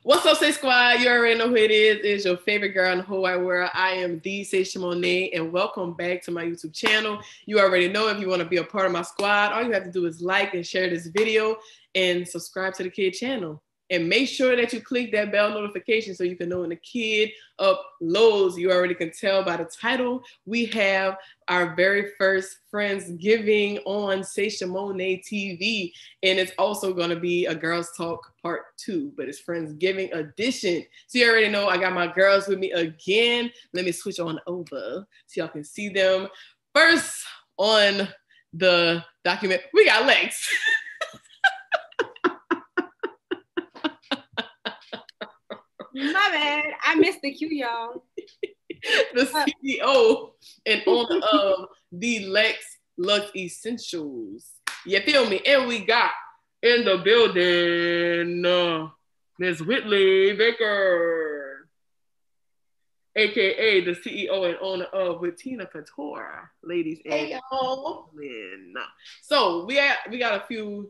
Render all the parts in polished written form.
What's up, SaiSquad? You already know who it is. It's your favorite girl in the whole wide world. I am the Saisha Mone't, and welcome back to my YouTube channel. You already know if you want to be a part of my squad, all you have to do is like and share this video and subscribe to the kid channel. And make sure that you click that bell notification so you can know when the kid uploads. You already can tell by the title. We have our very first FriendsGiving on Saisha Mone't TV. And it's also going to be a Girls Talk Part 2, but it's FriendsGiving edition. So you already know I got my girls with me again. Let me switch on over so y'all can see them. First on the document, we got Lex. My bad. I missed the cue, y'all. The CEO and owner of the Lex Lux Essentials. You feel me? And we got in the building Miss Whitley Baker, aka the CEO and owner of Whittina Couture, ladies and gentlemen. So we got a few,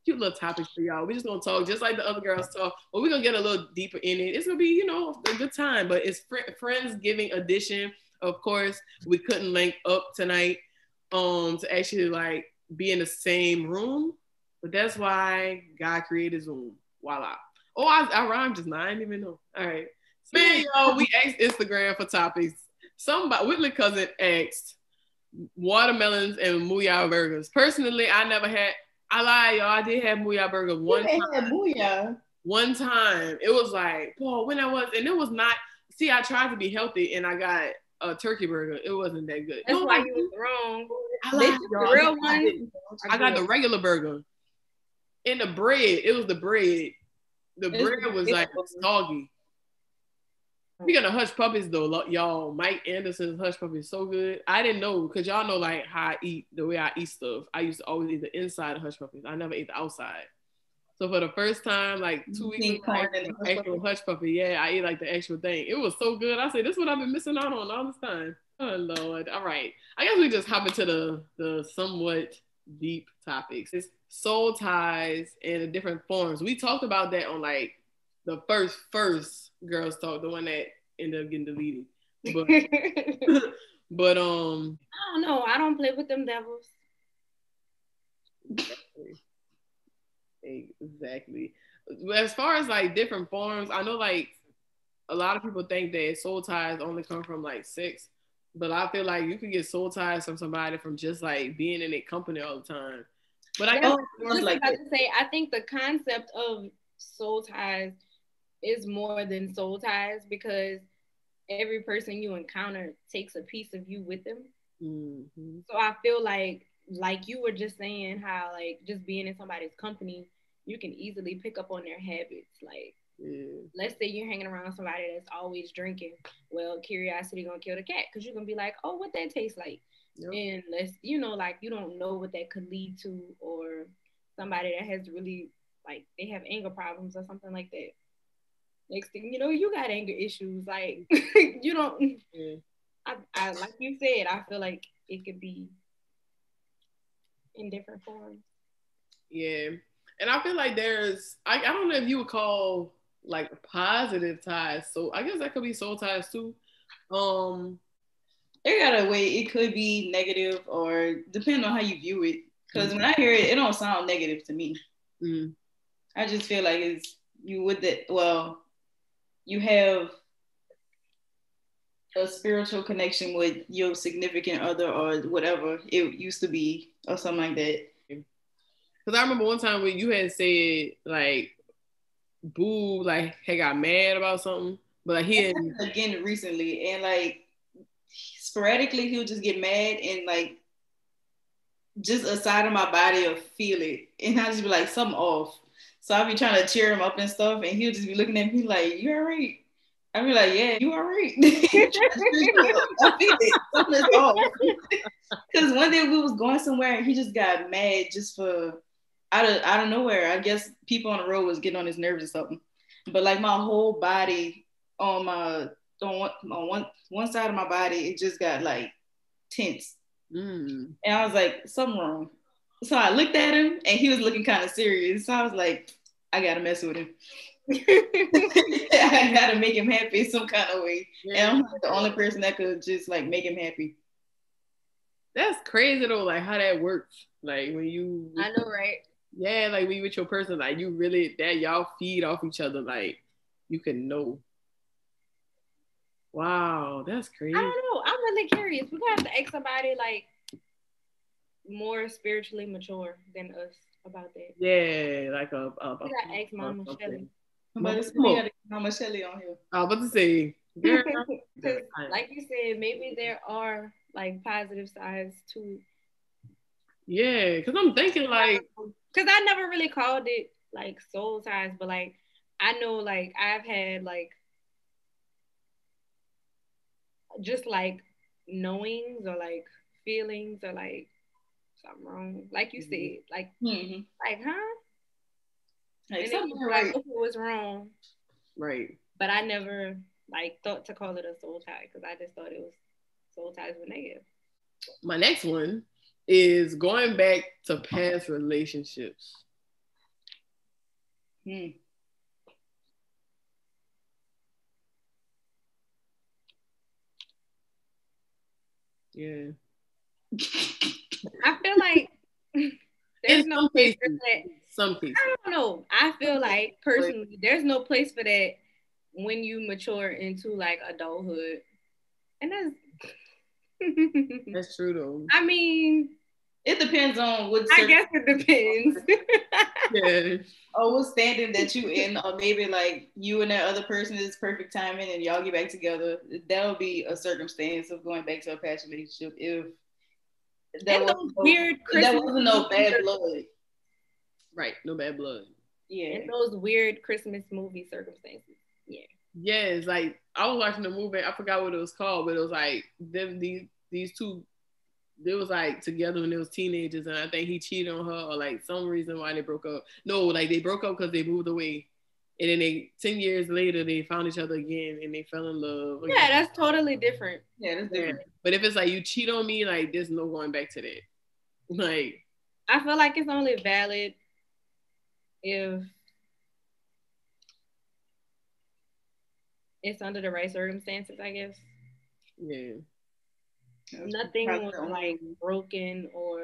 cute little topics for y'all. We're just gonna talk just like the other girls talk, but we're gonna get a little deeper in it. It's gonna be, a good time, but it's FriendsGiving edition. Of course, we couldn't link up tonight to actually like be in the same room, but that's why God created Zoom. Voila. Oh, I rhymed just now. I didn't even know. All right. Man, y'all, we asked Instagram for topics. Somebody, Whitley cousin asked watermelons and Meeee burgers. Personally, I never had. I lied, y'all. I did have Meeee burger one time. Had Meeee. One time. It was like, boy, when I was, and it was not, see, I tried to be healthy and I got a turkey burger. It wasn't that good. That's why you was wrong. I lied, the real one. I got the regular burger. And the bread, it was the bread. The bread was like soggy. Speaking of Hush Puppies though, y'all, Mike Anderson's Hush Puppy is so good. I didn't know, because y'all know like how I eat, the way I eat stuff. I used to always eat the inside of Hush Puppies. I never ate the outside. So for the first time, like 2 weeks ago, actual Hush Puppy, yeah, I ate like the actual thing. It was so good. I said, this is what I've been missing out on all this time. Oh Lord. All right. I guess we just hop into the somewhat deep topics. It's soul ties in the different forms. We talked about that on like the first Girls Talk, the one that ended up getting deleted. But I don't know. I don't play with them devils. Exactly. As far as like different forms, I know like a lot of people think that soul ties only come from like sex, but I feel like you can get soul ties from somebody from just like being in a company all the time. But I guess I think the concept of soul ties is more than soul ties, because every person you encounter takes a piece of you with them. Mm-hmm. So I feel like you were just saying how like just being in somebody's company, you can easily pick up on their habits. Like, let's say you're hanging around somebody that's always drinking. Well, curiosity gonna kill the cat, because you're gonna be like, oh, what that tastes like? Yep. And let's, like you don't know what that could lead to, or somebody that has really like they have anger problems or something like that. Next thing you know, you got anger issues. Like you don't. Yeah. I like you said, I feel like it could be in different forms. Yeah, and I feel like there's I don't know if you would call like positive ties. So I guess that could be soul ties too. It got a way. It could be negative, or depending on how you view it. Because when I hear it, it don't sound negative to me. Mm. I just feel like it's you with it. Well, you have a spiritual connection with your significant other or whatever it used to be, or something like that. Because I remember one time when you had said like Boo like had got mad about something, but like he had again recently, and like sporadically he'll just get mad and like just a side of my body will feel it, and I'll just be like something off. So I'll be trying to cheer him up and stuff, and he'll just be looking at me like, you all right? I'll be like, yeah, you all right? I feel it. Something's off. Because one day we was going somewhere and he just got mad just for out of nowhere. I guess people on the road was getting on his nerves or something. But like my whole body on one side of my body, it just got like tense. And I was like, something wrong. So I looked at him and he was looking kind of serious. So I was like, I gotta mess with him. I gotta make him happy some kind of way. Yeah. And I'm not the only person that could just like make him happy. That's crazy though, like how that works. Like when you, I know, right? Yeah, like when you with your person, like you really that y'all feed off each other, like you can know. Wow, that's crazy. I don't know. I'm really curious. We're gonna have to ask somebody like more spiritually mature than us about that. Yeah, like we gotta ask Mama Shelly. Mama Shelly on here. I was about to say, girl, like you said, maybe there are like positive sides to it. Yeah, because I'm thinking like, because I never really called it like soul ties, but like I know like I've had like just like knowings or like feelings or like something wrong, like you said, like like huh, like, and something right. Like, if it was wrong, right? But I never like thought to call it a soul tie because I just thought it was soul ties were negative. My next one is going back to past relationships. Yeah. I feel like there's no place for that. Some cases. I don't know. I feel like personally, there's no place for that when you mature into like adulthood, and that's true though. I mean, it depends on what. I guess it depends. Yeah. Or what standing that you in, or maybe like you and that other person is perfect timing, and y'all get back together. That'll be a circumstance of going back to a past relationship if that wasn't no bad blood. Right, no bad blood. Yeah, in those weird Christmas movie circumstances. Yeah. Yes, like I was watching the movie. I forgot what it was called, but it was like them these two. They was like together when they was teenagers, and I think he cheated on her, or like some reason why they broke up. No, like they broke up because they moved away, and then 10 years later they found each other again and they fell in love. Yeah, that's totally different. Yeah, that's different. But if it's like you cheat on me, like there's no going back to that. Like I feel like it's only valid if it's under the right circumstances, I guess. Yeah. Nothing was like broken or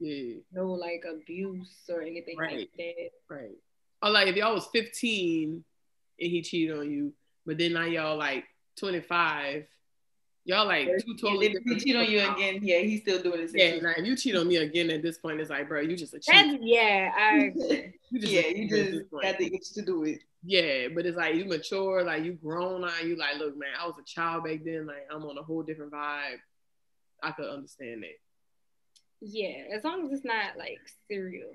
no like abuse or anything like that. Right. Or like if y'all was 15 and he cheated on you, but then now y'all like 25, y'all like two totally different. If he cheat on you again, yeah, he's still doing it. Yeah, now if you cheat on me again at this point, it's like, bro, you just a cheat. You just got the itch to do it. Yeah, but it's like you mature, like you grown now. You like, look, man, I was a child back then. Like I'm on a whole different vibe. I could understand that. Yeah, as long as it's not like serial.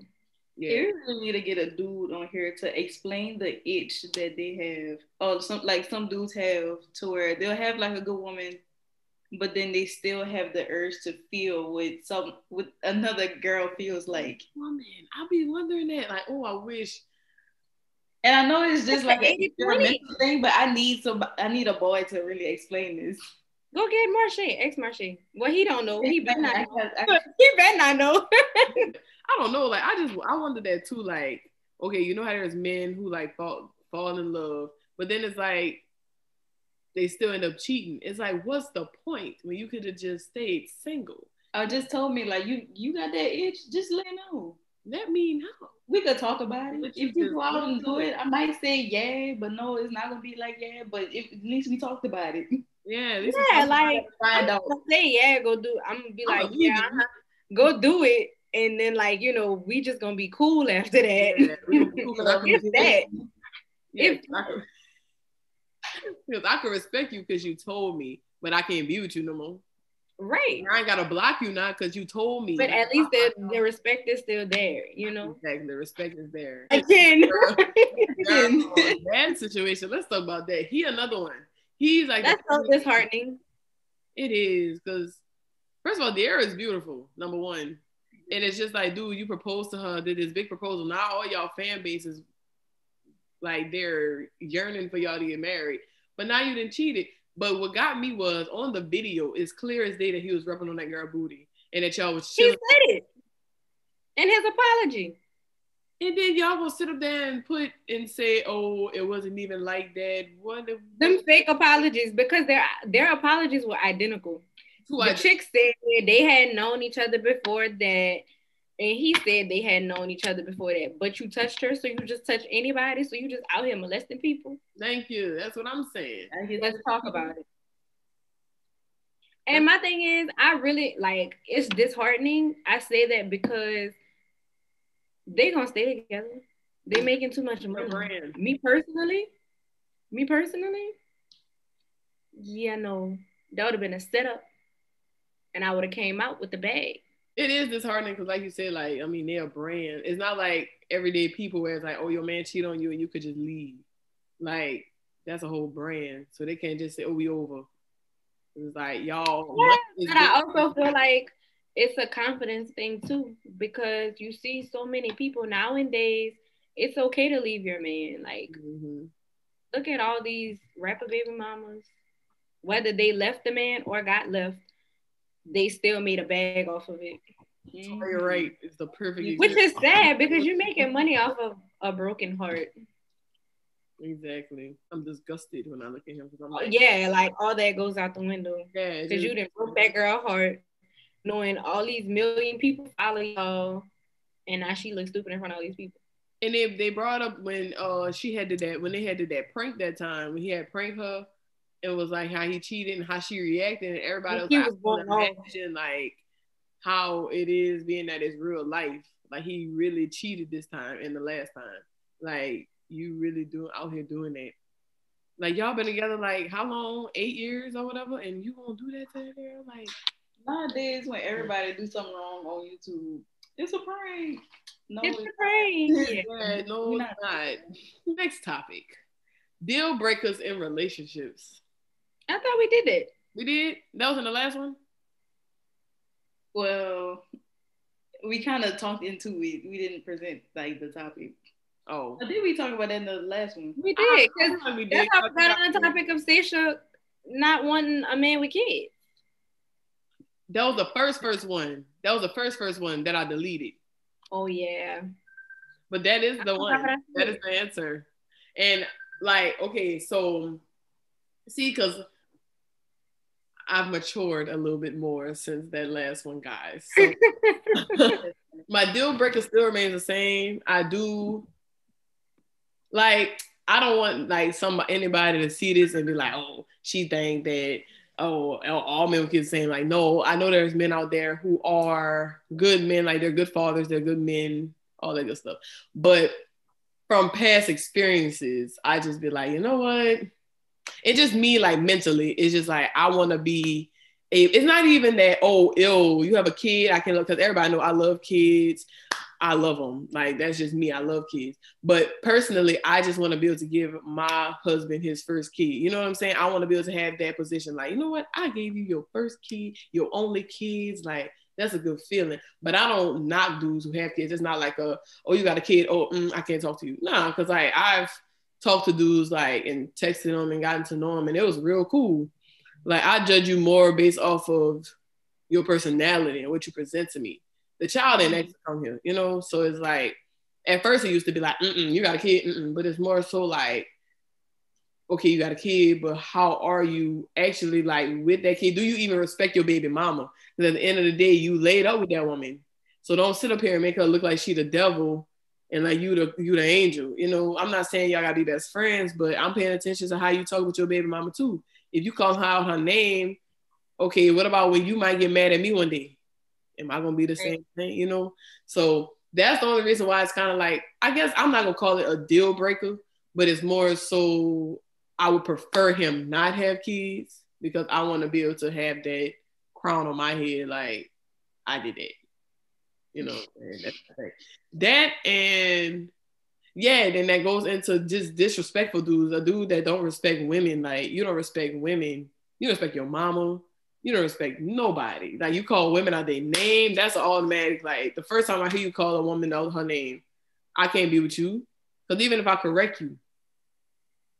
Yeah, you really need to get a dude on here to explain the itch that they have. Oh, some dudes have to where they'll have like a good woman, but then they still have the urge to feel with another girl feels like. Woman, I'll be wondering that. Like, oh, I wish. And I know it's just like an experimental thing, but I need a boy to really explain this. Go get Marche. Ex Marche. Well, he don't know. He better not know. He better not know. I don't know. Like, I wonder that too. Like, okay, you know how there's men who like fall in love, but then it's like they still end up cheating. It's like, what's the point when you could have just stayed single? Just told me like you got that itch. Just let me know. Let me know. We could talk about it. If you go out and do it, I might say yeah, but no, it's not gonna be like yeah. But at least we talked about it. Yeah, like I'm gonna say yeah, go do. I'm gonna be like go do it, and then like we just gonna be cool after that. Yeah, if that, because I can respect you because you told me, but I can't be with you no more. Right. I ain't gotta block you now because you told me. But at least the respect is still there, Exactly, the respect is there. Again, bad situation. Let's talk about that. He another one. He's like that's so disheartening. It is because first of all, the air is beautiful. Number one, and it's just like, dude, you proposed to her, did this big proposal. Now all y'all fan bases like they're yearning for y'all to get married, but now you didn't cheat it. But what got me was on the video, it's clear as day that he was rubbing on that girl booty and that y'all was chilling. He said it in his apology. And then y'all gonna sit up there and put and say, "Oh, it wasn't even like that." What? Them fake apologies, because their apologies were identical. The chick said they had known each other before that, and he said they had known each other before that. But you touched her, so you just touch anybody, so you just out here molesting people. Thank you. That's what I'm saying. Let's talk about it. And my thing is, I really like. It's disheartening. I say that because they gonna stay together. They making too much money. Me personally, yeah, no, that would have been a setup, and I would have came out with the bag. It is disheartening because, like you said, like, I mean, they're a brand. It's not like everyday people where it's like, oh, your man cheat on you and you could just leave. Like, that's a whole brand, so they can't just say, oh, we over. It's like, y'all. Yeah, but I also feel like it's a confidence thing too, because you see so many people nowadays. It's okay to leave your man. Like, look at all these rapper baby mamas. Whether they left the man or got left, they still made a bag off of it. You're right. It's the perfect. Which is sad because you're making money off of a broken heart. Exactly. I'm disgusted when I look at him because I'm like, yeah, like all that goes out the window. Yeah, because you didn't broke that girl heart, knowing all these million people follow y'all, and now she looks stupid in front of all these people. And they brought up when she had did that, when they had did that prank that time, when he had pranked her, it was like how he cheated and how she reacted, and everybody was imagine like how it is being that it's real life. Like he really cheated this time and the last time. Like you really out here doing that. Like y'all been together like how long? 8 years or whatever, and you gonna do that to that girl? Like nowadays when everybody do something wrong on YouTube, it's a prank. No, it's a prank. Yeah, no, it's not. Next topic. Deal breakers in relationships. I thought we did it. We did? That was in the last one? Well, we kind of talked into it. We didn't present like the topic. Oh. Or did we talk about that in the last one? We did. That's how we got on the topic of Saisha not wanting a man with kids. That was the first one. That was the first one that I deleted. Oh, yeah. But that is the one. That is the answer. And like, okay, so see, because I've matured a little bit more since that last one, guys. So my deal breaker still remains the same. I do, like, I don't want like anybody to see this and be like, oh, she think that, oh, all men with kids saying like, no, I know there's men out there who are good men, like they're good fathers, they're good men, all that good stuff. But from past experiences, I just be like, you know what? It's just me, like mentally, it's just like, I want to be it's not even that, oh, ill, you have a kid, I can look, because everybody know I love kids. I love them. Like, that's just me. I love kids. But personally, I just want to be able to give my husband his first kid. You know what I'm saying? I want to be able to have that position. Like, you know what? I gave you your first kid, your only kids. Like, that's a good feeling. But I don't knock dudes who have kids. It's not like oh, you got a kid. Oh, I can't talk to you. No, because like I've talked to dudes like and texted them and gotten to know them, and it was real cool. Like, I judge you more based off of your personality and what you present to me. The child didn't actually come here, you know? So it's like, at first it used to be like, you got a kid, but it's more so like, okay, you got a kid, but how are you actually like with that kid? Do you even respect your baby mama? Because at the end of the day, you laid up with that woman. So don't sit up here and make her look like she the devil and like you the angel. You know, I'm not saying y'all gotta be best friends, but I'm paying attention to how you talk with your baby mama too. If you call her out her name, okay, what about when you might get mad at me one day? Am I gonna be the same thing, you know? So that's the only reason why it's kind of like, I guess I'm not gonna call it a deal breaker, but it's more so I would prefer him not have kids because I want to be able to have that crown on my head, like I did that, you know. And that's the thing. That and yeah, then that goes into just disrespectful dudes. A dude that don't respect women, like you don't respect women, you don't respect your mama. You don't respect nobody. Like, you call women out their name, that's automatic. Like, the first time I hear you call a woman out her name, I can't be with you. Because even if I correct you,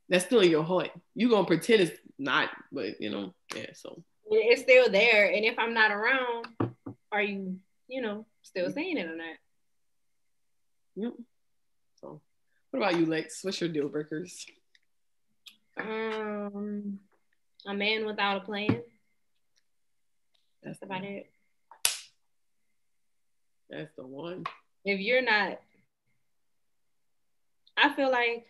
that's still in your heart. You going to pretend it's not, but, you know, yeah, so. It's still there. And if I'm not around, are you, you know, still saying it or not? Yep. What about you, Lex? What's your deal breakers? A man without a plan. That's about it. That's the one. If you're not, I feel like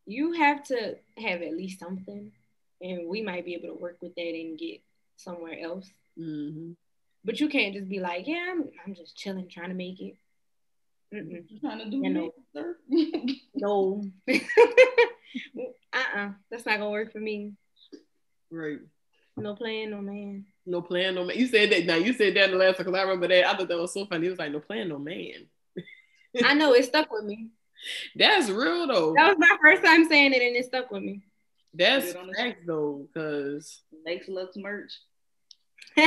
you have to have at least something, and we might be able to work with that and get somewhere else. Mm-hmm. But you can't just be like, yeah, I'm just chilling, trying to make it. Mm-mm. You're trying to do it, sir? No. That's not gonna work for me. Right. No plan, no man. No plan, no man. You said that. Now you said that in the last one because I remember that. I thought that was so funny. It was like no plan, no man. I know it stuck with me. That's real though. That was my first time saying it, and it stuck with me. That's facts though, because Lex loves merch. No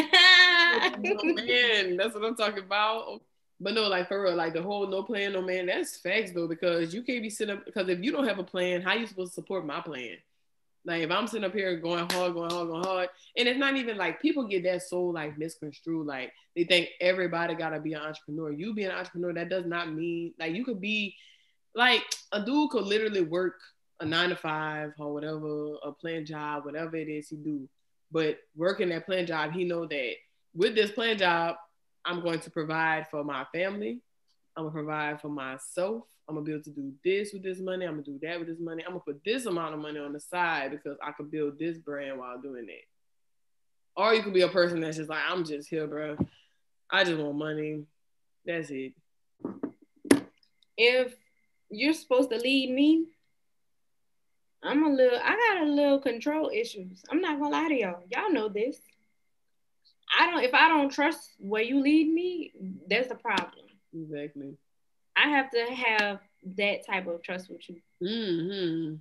man, that's what I'm talking about. But no, like for real, like the whole no plan, no man, that's facts though, because you can't be sitting up, because if you don't have a plan, how you supposed to support my plan? Like if I'm sitting up here going hard, and it's not even like people get that so like misconstrued, like they think everybody gotta be an entrepreneur. You be an entrepreneur, that does not mean like you could be like a dude could literally work a 9 to 5 or whatever, a planned job, whatever it is he do. But working that planned job, he know that with this planned job, I'm going to provide for my family. I'm gonna provide for myself. I'm gonna be able to do this with this money. I'm gonna do that with this money. I'm gonna put this amount of money on the side because I could build this brand while doing that. Or you could be a person that's just like, I'm just here, bro. I just want money. That's it. If you're supposed to lead me, I got a little control issues. I'm not gonna lie to y'all. Y'all know this. If I don't trust where you lead me, that's the problem. Exactly. I have to have that type of trust with you. Mm-hmm.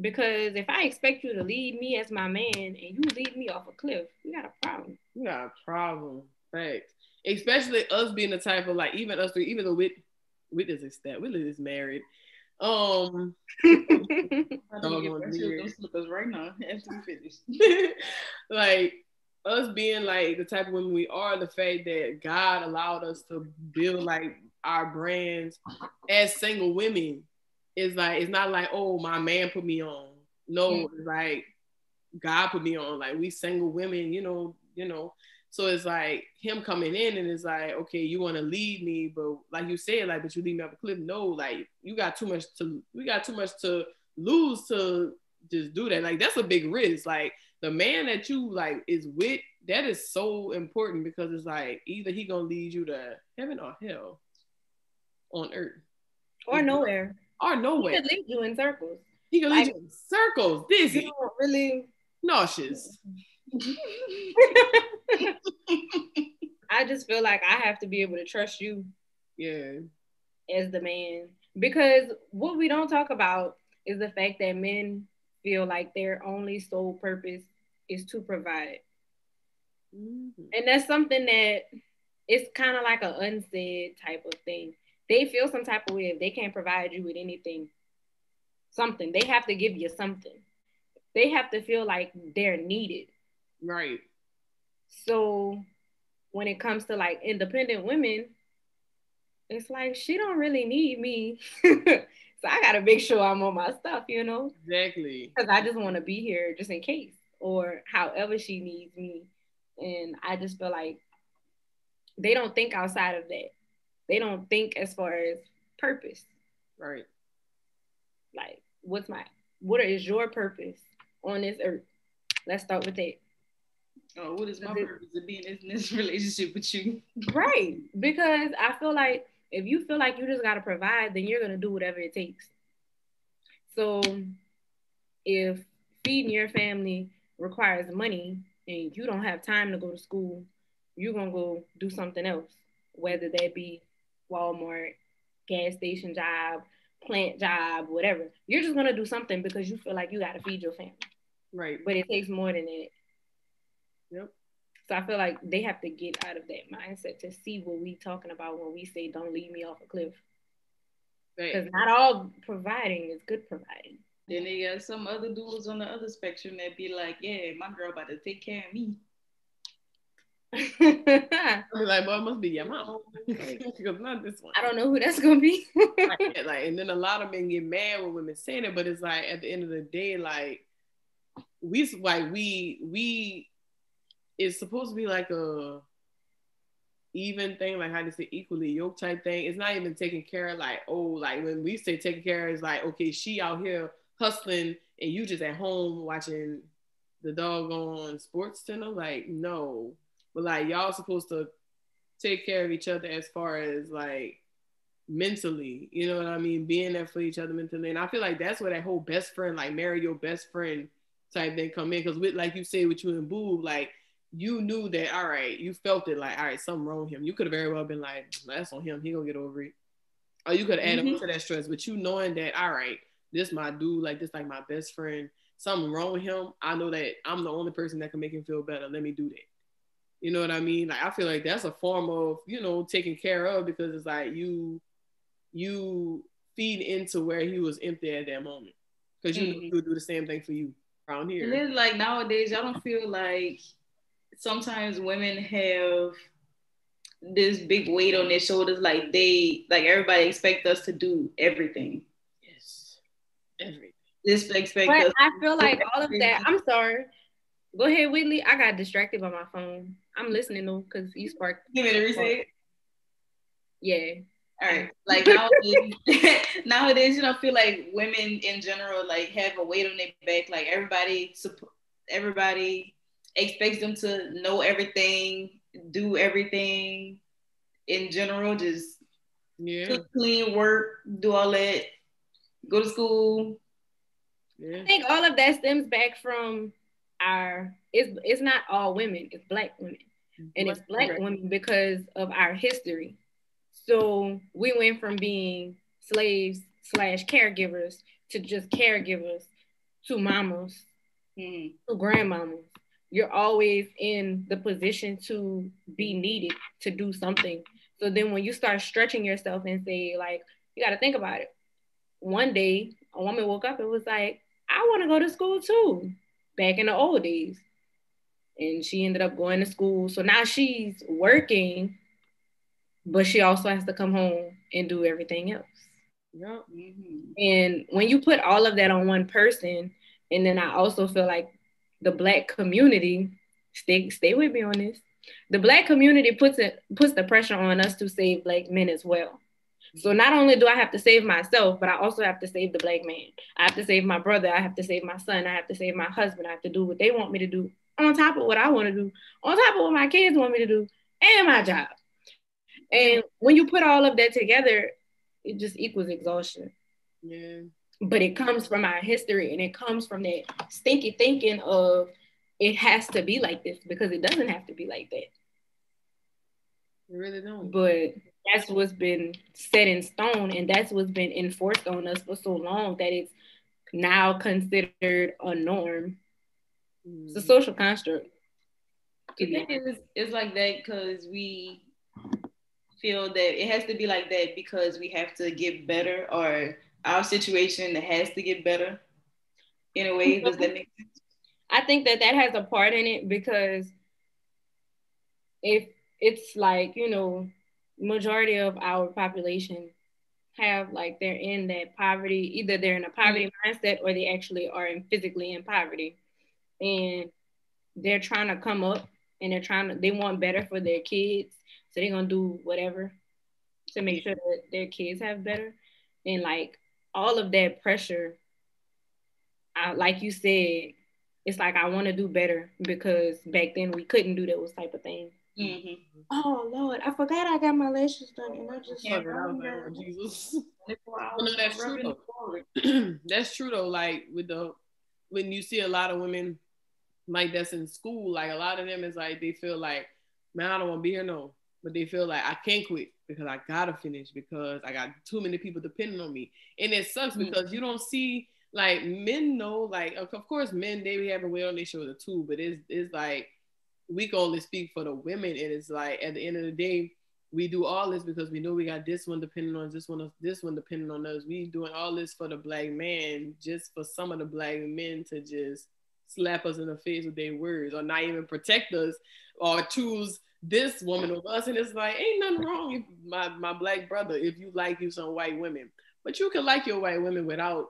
Because if I expect you to lead me as my man and you lead me off a cliff, we got a problem. We got a problem. Facts. Especially us being the type of like, even us three, even though Whitt is married. I'm gonna get those slippers right now after we finish. Like us being like the type of women we are, the fact that God allowed us to build like our brands as single women is like, it's not like, oh, my man put me on. No, it's like God put me on. Like we single women, you know. So it's like him coming in and it's like, okay, you want to lead me, but like you said, like, but you lead me off a cliff. No, like we got too much to lose to just do that. Like that's a big risk. Like the man that you like is with, that is so important because it's like either he gonna lead you to heaven or hell on earth. Or nowhere. Or nowhere. He could lead you in circles. He can lead you in circles, dizzy. You don't really nauseous. I just feel like I have to be able to trust you. Yeah. As the man. Because what we don't talk about is the fact that men feel like their only sole purpose is to provide. Mm-hmm. And that's something that it's kind of like an unsaid type of thing. They feel some type of way if they can't provide you with anything. Something. They have to give you something. They have to feel like they're needed. Right. So when it comes to like independent women, it's like she don't really need me. So I gotta make sure I'm on my stuff, you know? Exactly. Because I just want to be here just in case or however she needs me. And I just feel like they don't think outside of that. They don't think as far as purpose. Right. Like, what is your purpose on this earth? Let's start with that. Oh, what is my purpose of being in this relationship with you? Right. Because I feel like if you feel like you just got to provide, then you're going to do whatever it takes. So if feeding your family requires money and you don't have time to go to school, you're going to go do something else, whether that be Walmart, gas station job, plant job, whatever. You're just going to do something because you feel like you got to feed your family. Right. But it takes more than that. Yep. So I feel like they have to get out of that mindset to see what we talking about when we say don't leave me off a cliff. Because not all providing is good providing. Then they got some other dudes on the other spectrum that be like, yeah, my girl about to take care of me. I be like, boy, it must be your mom. Because not this one. I don't know who that's gonna be. Like, and then a lot of men get mad when women saying it, but it's like at the end of the day, like we it's supposed to be like a even thing, like how they say equally yoked type thing. It's not even taking care of like, oh, like when we say taking care, it's like, okay, she out here hustling and you just at home watching the doggone sports center. Like, no. But like y'all supposed to take care of each other as far as like mentally, you know what I mean? Being there for each other mentally. And I feel like that's where that whole best friend, like marry your best friend type thing come in. Cause with like you say with you and Boo, like you knew that, all right, you felt it like, all right, something wrong with him. You could have very well been like, that's on him, he gonna get over it. Or you could add on to that stress, but you knowing that, all right, this my dude, like this like my best friend, something wrong with him. I know that I'm the only person that can make him feel better. Let me do that. You know what I mean? Like I feel like that's a form of, you know, taking care of, because it's like you feed into where he was empty at that moment. Because you know he would do the same thing for you around here. And then like nowadays, I don't feel like sometimes women have this big weight on their shoulders, like everybody expect us to do everything. Yes. Everything. This expect but us. I feel like all of that. I'm sorry. Go ahead, Whitley. I got distracted by my phone. I'm listening though, because you sparked. Give me the reset. Yeah. All right. Like nowadays, you know, I feel like women in general like have a weight on their back. Like everybody expects them to know everything, do everything in general, just cook, clean, work, do all that, go to school. I think all of that stems back from it's not all women, it's Black women. And it's Black women because of our history. So we went from being slaves / caregivers to just caregivers to mamas, to grandmamas. You're always in the position to be needed to do something. So then when you start stretching yourself and say, like, you got to think about it. One day, a woman woke up and was like, I want to go to school too, back in the old days. And she ended up going to school. So now she's working, but she also has to come home and do everything else. Yep. And when you put all of that on one person, and then I also feel like the Black community, stay with me on this. The Black community puts the pressure on us to save Black men as well. So not only do I have to save myself, but I also have to save the Black man. I have to save my brother. I have to save my son. I have to save my husband. I have to do what they want me to do on top of what I want to do, on top of what my kids want me to do, and my job. And when you put all of that together, it just equals exhaustion. Yeah. But it comes from our history, and it comes from that stinky thinking of it has to be like this, because it doesn't have to be like that. It really don't. But that's what's been set in stone, and that's what's been enforced on us for so long that it's now considered a norm. It's a social construct. I think it's like that because we feel that it has to be like that because we have to get better, or our situation has to get better in a way. Does that make sense? I think that has a part in it, because if it's like, you know, majority of our population have like they're in that poverty, either they're in a poverty mindset or they actually are physically in poverty, and they're trying to come up and they want better for their kids, so they're gonna do whatever to make sure that their kids have better. And like all of that pressure, like you said, it's like I want to do better because back then we couldn't do those type of things. Oh Lord, I forgot I got my lashes done, and I just Jesus. No, that's true though. That's true though. Like when you see a lot of women like that's in school, like a lot of them is like they feel like, man, I don't want to be here no, but they feel like I can't quit because I gotta finish because I got too many people depending on me, and it sucks because you don't see like men know, like of course men they have a weight on their shoulder too, but it's like we can only speak for the women, and it's like at the end of the day we do all this because we know we got this one depending on this one depending on us. We doing all this for the Black man, just for some of the Black men to just slap us in the face with their words or not even protect us or choose this woman over us. And it's like, ain't nothing wrong if my black brother, if you like you some white women, but you can like your white women without,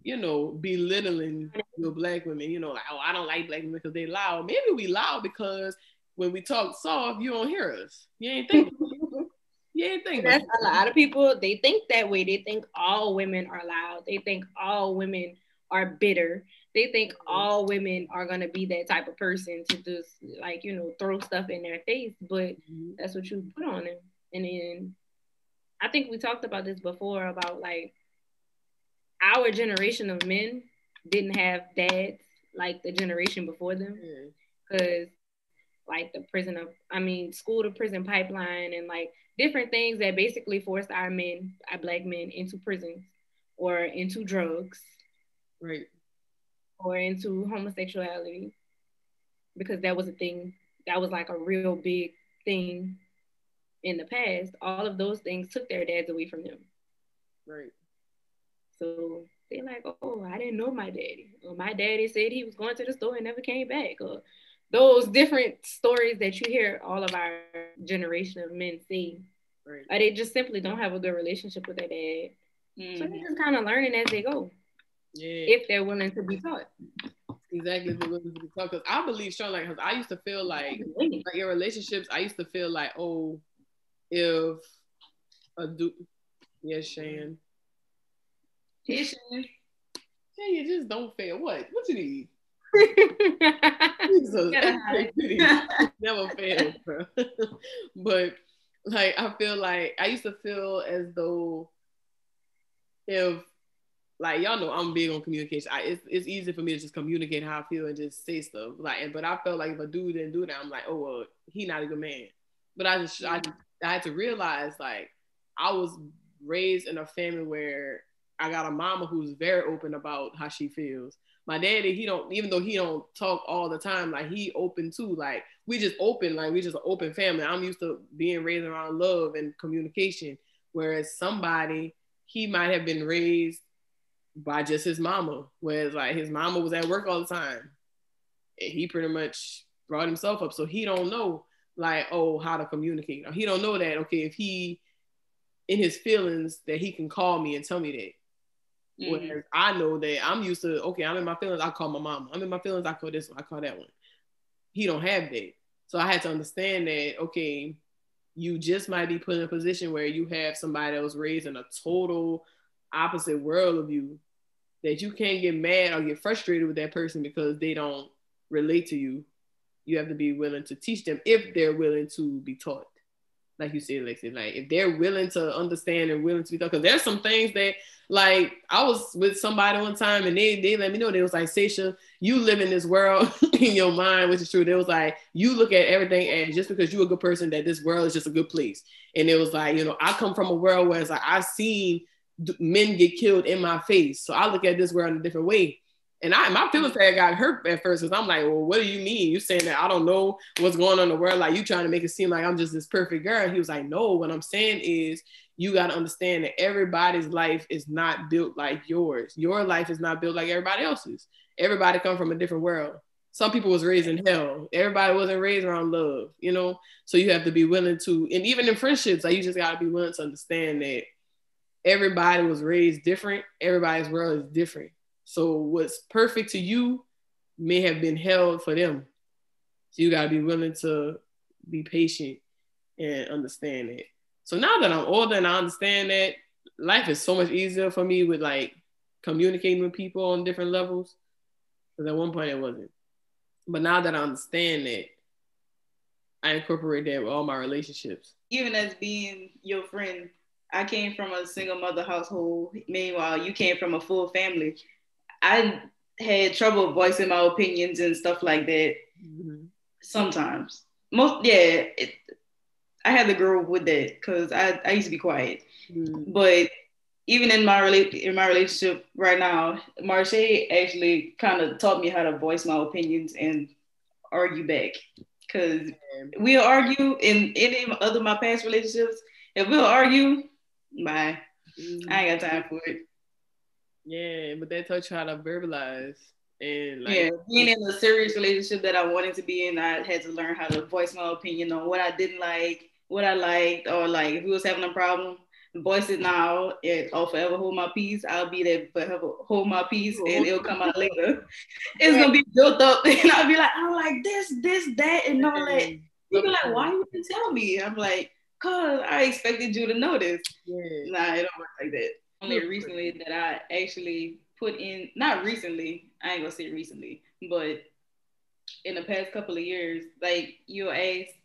you know, belittling your black women, you know, like, oh, I don't like black women because they loud. Maybe we loud because when we talk soft, you don't hear us. You ain't thinking. You ain't thinking. That's a lot of people, they think that way. They think all women are loud. They think all women are bitter. They think all women are going to be that type of person to just, like, you know, throw stuff in their face. But that's what you put on them. And then I think we talked about this before about, like, our generation of men didn't have dads like the generation before them. Because, like, school to prison pipeline and, like, different things that basically forced our black men into prisons or into drugs. Right. Or into homosexuality, because that was a thing, that was like a real big thing in the past. All of those things took their dads away from them. Right. So they're like, oh, I didn't know my daddy. Or my daddy said he was going to the store and never came back. Or those different stories that you hear all of our generation of men say. Right. Or they just simply don't have a good relationship with their dad. So they're just kind of learning as they go. Yeah. If they're willing to be taught. Exactly, if they're willing to be taught. Because I believe strongly, because I used to feel like in relationships, I used to feel like, oh, if a dude, yes, Shan. Hey, Shan. Hey, you just don't fail. What you need? Jesus, never fail, bro. But, like, I feel like I used to feel as though if, like, y'all know I'm big on communication. It's easy for me to just communicate how I feel and just say stuff. Like, but I felt like if a dude didn't do that, I'm like, oh, well, he not a good man. But I had to realize, like, I was raised in a family where I got a mama who's very open about how she feels. My daddy, even though he don't talk all the time, like, he open too. Like, we just open, like, we just an open family. I'm used to being raised around love and communication. Whereas somebody, he might have been raised by just his mama, whereas, like, his mama was at work all the time and he pretty much brought himself up, so he don't know, like, oh, how to communicate. He don't know that, okay, if he in his feelings, that he can call me and tell me that. Whereas I know that I'm used to, okay, I'm in my feelings, I call my mama. I'm in my feelings, I call this one, I call that one. He don't have that. So I had to understand that, okay, you just might be put in a position where you have somebody that was raised in a total opposite world of you, that you can't get mad or get frustrated with that person because they don't relate to you. You have to be willing to teach them if they're willing to be taught. Like you said, Lexi, like, if they're willing to understand and willing to be taught. Because there's some things that, like, I was with somebody one time and they let me know, they was like, Saisha, you live in this world in your mind, which is true. They was like, you look at everything and just because you're a good person, that this world is just a good place. And it was like, you know, I come from a world where it's like, I've seen men get killed in my face. So I look at this world in a different way. And my feelings got hurt at first because I'm like, well, what do you mean? You saying that I don't know what's going on in the world? Like, you trying to make it seem like I'm just this perfect girl. And he was like, no, what I'm saying is you got to understand that everybody's life is not built like yours. Your life is not built like everybody else's. Everybody come from a different world. Some people was raised in hell. Everybody wasn't raised around love, you know? So you have to be willing to, and even in friendships, like, you just got to be willing to understand that everybody was raised different. Everybody's world is different. So what's perfect to you may have been held for them. So you got to be willing to be patient and understand it. So now that I'm older and I understand that, life is so much easier for me with, like, communicating with people on different levels. Because at one point it wasn't. But now that I understand that, I incorporate that with all my relationships. Even as being your friend, I came from a single mother household. Meanwhile, you came from a full family. I had trouble voicing my opinions and stuff like that. Sometimes. I had to grow up with that because I used to be quiet. But even in my relationship right now, Marche actually kind of taught me how to voice my opinions and argue back. Because we'll argue in any other my past relationships. If we'll argue, bye. I ain't got time for it. Yeah, but that taught you how to verbalize. And like, yeah, being in a serious relationship that I wanted to be in, I had to learn how to voice my opinion on what I didn't like, what I liked, or like if we was having a problem, voice it now, and I'll forever hold my peace. I'll be there forever, hold my peace, and it'll come out later. It's gonna be built up, and I'll be like, I like this, that, and all that. People like, why you didn't tell me? I'm like, cause I expected you to know this. Yeah. Nah, it don't work like that. Only recently that I actually put in, not recently, I ain't gonna say recently, but in the past couple of years, like you asked,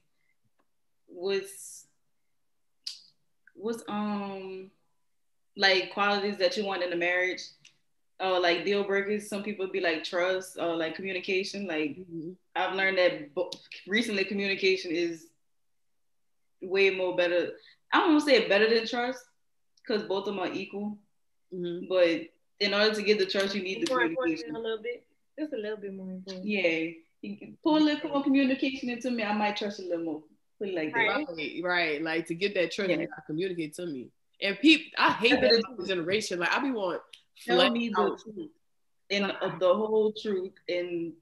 what's like qualities that you want in a marriage, or like deal breakers. Some people be like trust or like communication. Like I've learned that recently communication is way more better. I don't want to say better than trust because both of them are equal. But in order to get the trust, you need the communication. A little bit, just a little bit more important. Yeah, you can pull a little more communication into me. I might trust you a little more. Put it like that. Right. Like to get that trust, you gotta communicate to me. And people, I hate that generation. Like I be want tell me the truth and the whole truth and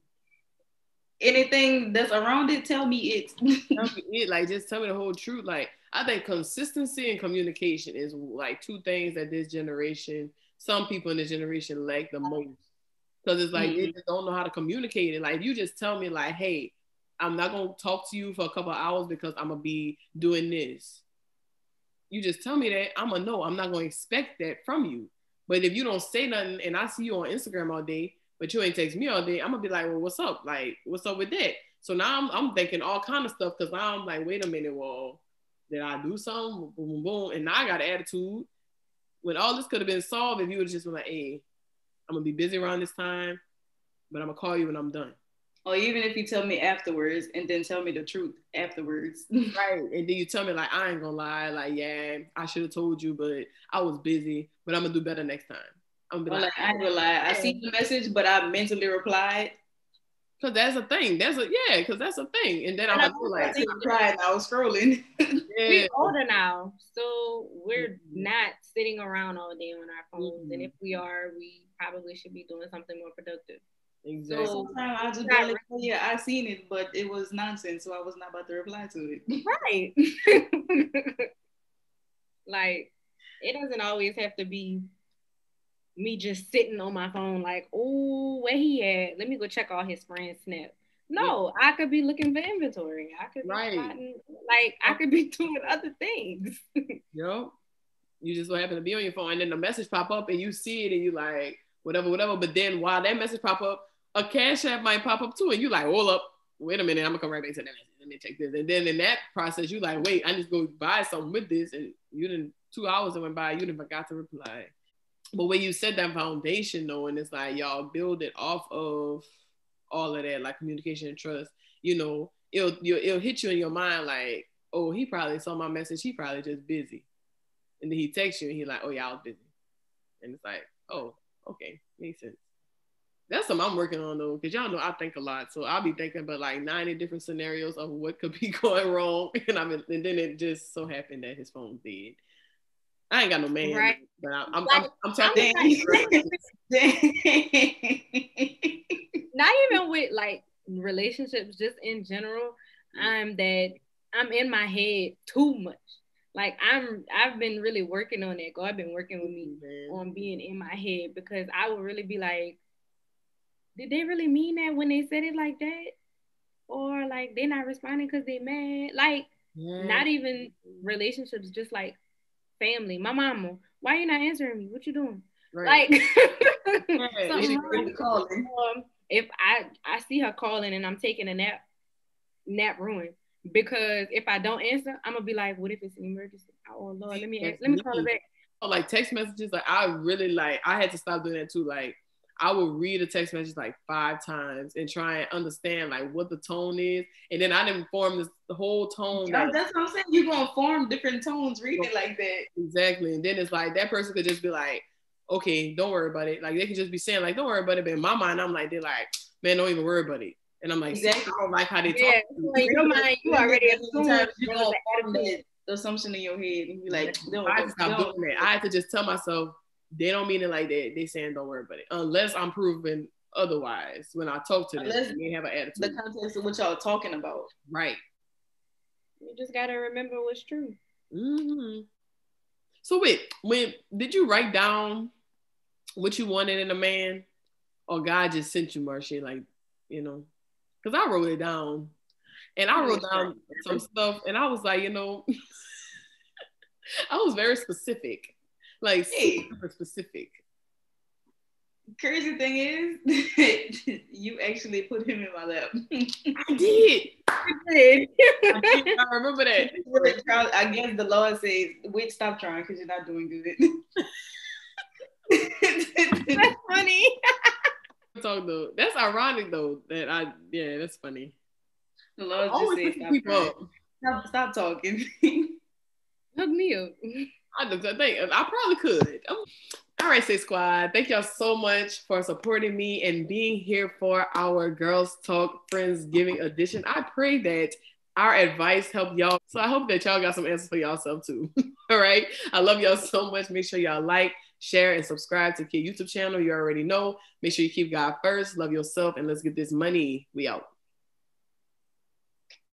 anything that's around it. Tell me it. Tell me it. Like just tell me the whole truth. Like I think consistency and communication is like two things that this generation, some people in this generation lack the most. Because it's like they just don't know how to communicate it. Like if you just tell me like, hey, I'm not gonna talk to you for a couple of hours because I'm gonna be doing this. You just tell me that, I'm gonna know. I'm not gonna expect that from you. But if you don't say nothing and I see you on Instagram all day, but you ain't text me all day, I'm gonna be like, well, what's up? Like, what's up with that? So now I'm thinking all kind of stuff because now I'm like, wait a minute, well, did I do something? Boom, boom, boom. And now I got an attitude. When all this could have been solved if you would have just been like, hey, I'm gonna be busy around this time, but I'm gonna call you when I'm done. Or even if you tell me afterwards and then tell me the truth afterwards. Right. And then you tell me like, I ain't gonna lie, like, yeah, I should have told you, but I was busy, but I'm gonna do better next time. I'm gonna be like, I ain't gonna lie, I see the message, but I mentally replied. Cause that's a thing. Cause that's a thing. And then I'm like, I was scrolling. We're older now, so we're not sitting around all day on our phones. And if we are, we probably should be doing something more productive. Exactly. So sometimes I just go like, oh yeah, I seen it, but it was nonsense, so I was not about to reply to it. Right. Like, it doesn't always have to be me just sitting on my phone like, oh, where he at? Let me go check all his friends' snap. No, I could be looking for inventory. I could be plotting, like I could be doing other things. Yep. You just so happen to be on your phone and then the message pop up and you see it and you like, whatever. But then while that message pop up, a Cash App might pop up too, and you like, hold up, wait a minute, I'm gonna come right back to that message. Let me check this. And then in that process, you like, wait, I just go buy something with this, and you didn't 2 hours that went by, you didn't forgot to reply. But when you set that foundation though, and it's like y'all build it off of all of that, like communication and trust, you know, it'll hit you in your mind like, oh, he probably saw my message, he probably just busy. And then he texts you and he like, oh yeah, I was busy. And it's like, oh, okay, makes sense. That's something I'm working on though, because y'all know I think a lot. So I'll be thinking about like 90 different scenarios of what could be going wrong. And then it just so happened that his phone's dead. I ain't got no man, right? But I'm talking. Not even with like relationships, just in general. I'm in my head too much. Like I've been really working on that. God been working with me on being in my head, because I would really be like, did they really mean that when they said it like that? Or like they're not responding because they mad? Like not even relationships, just like family. My mama, why you not answering me? What you doing? Right. Like if I see her calling and I'm taking a nap ruined. Because if I don't answer, I'm gonna be like, what if it's an emergency? Oh Lord, let me call her back. Like text messages, like I had to stop doing that too. Like I would read a text message like 5 times and try and understand like what the tone is, and then I didn't form the whole tone. Yeah, that's what I'm saying. You're gonna form different tones, read it like that. Exactly, and then it's like that person could just be like, okay, don't worry about it. Like they could just be saying like, don't worry about it, but in my mind, I'm like, they're like, man, don't even worry about it. And I'm like, exactly. I don't like how they talk. Like in your mind, you already assume you're gonna form that assumption in your head, and you're like, I just stop doing that. I have to just tell myself they don't mean it like that. They saying don't worry about it, unless I'm proven otherwise when I talk to them. Unless they have an attitude. The context of what y'all talking about. Right. You just gotta remember what's true. Mm-hmm. So wait, when did you write down what you wanted in a man, or God just sent you, Marcia? Like, you know, because I wrote it down, and I wrote down some stuff, and I was like, you know, I was very specific, like super specific. Crazy thing is, you actually put him in my lap. I did. I remember that. I guess the Lord says, "Wait, stop trying because you're not doing good." That's funny. Talk though. That's ironic though. That's funny. The Lord just says, "Stop talking." Hook me up. I think I probably could. All right, SaiSquad. Thank y'all so much for supporting me and being here for our Girls Talk Friendsgiving edition. I pray that our advice helped y'all. So I hope that y'all got some answers for yourself too. All right. I love y'all so much. Make sure y'all like, share, and subscribe to Kid YouTube channel. You already know. Make sure you keep God first. Love yourself. And let's get this money. We out.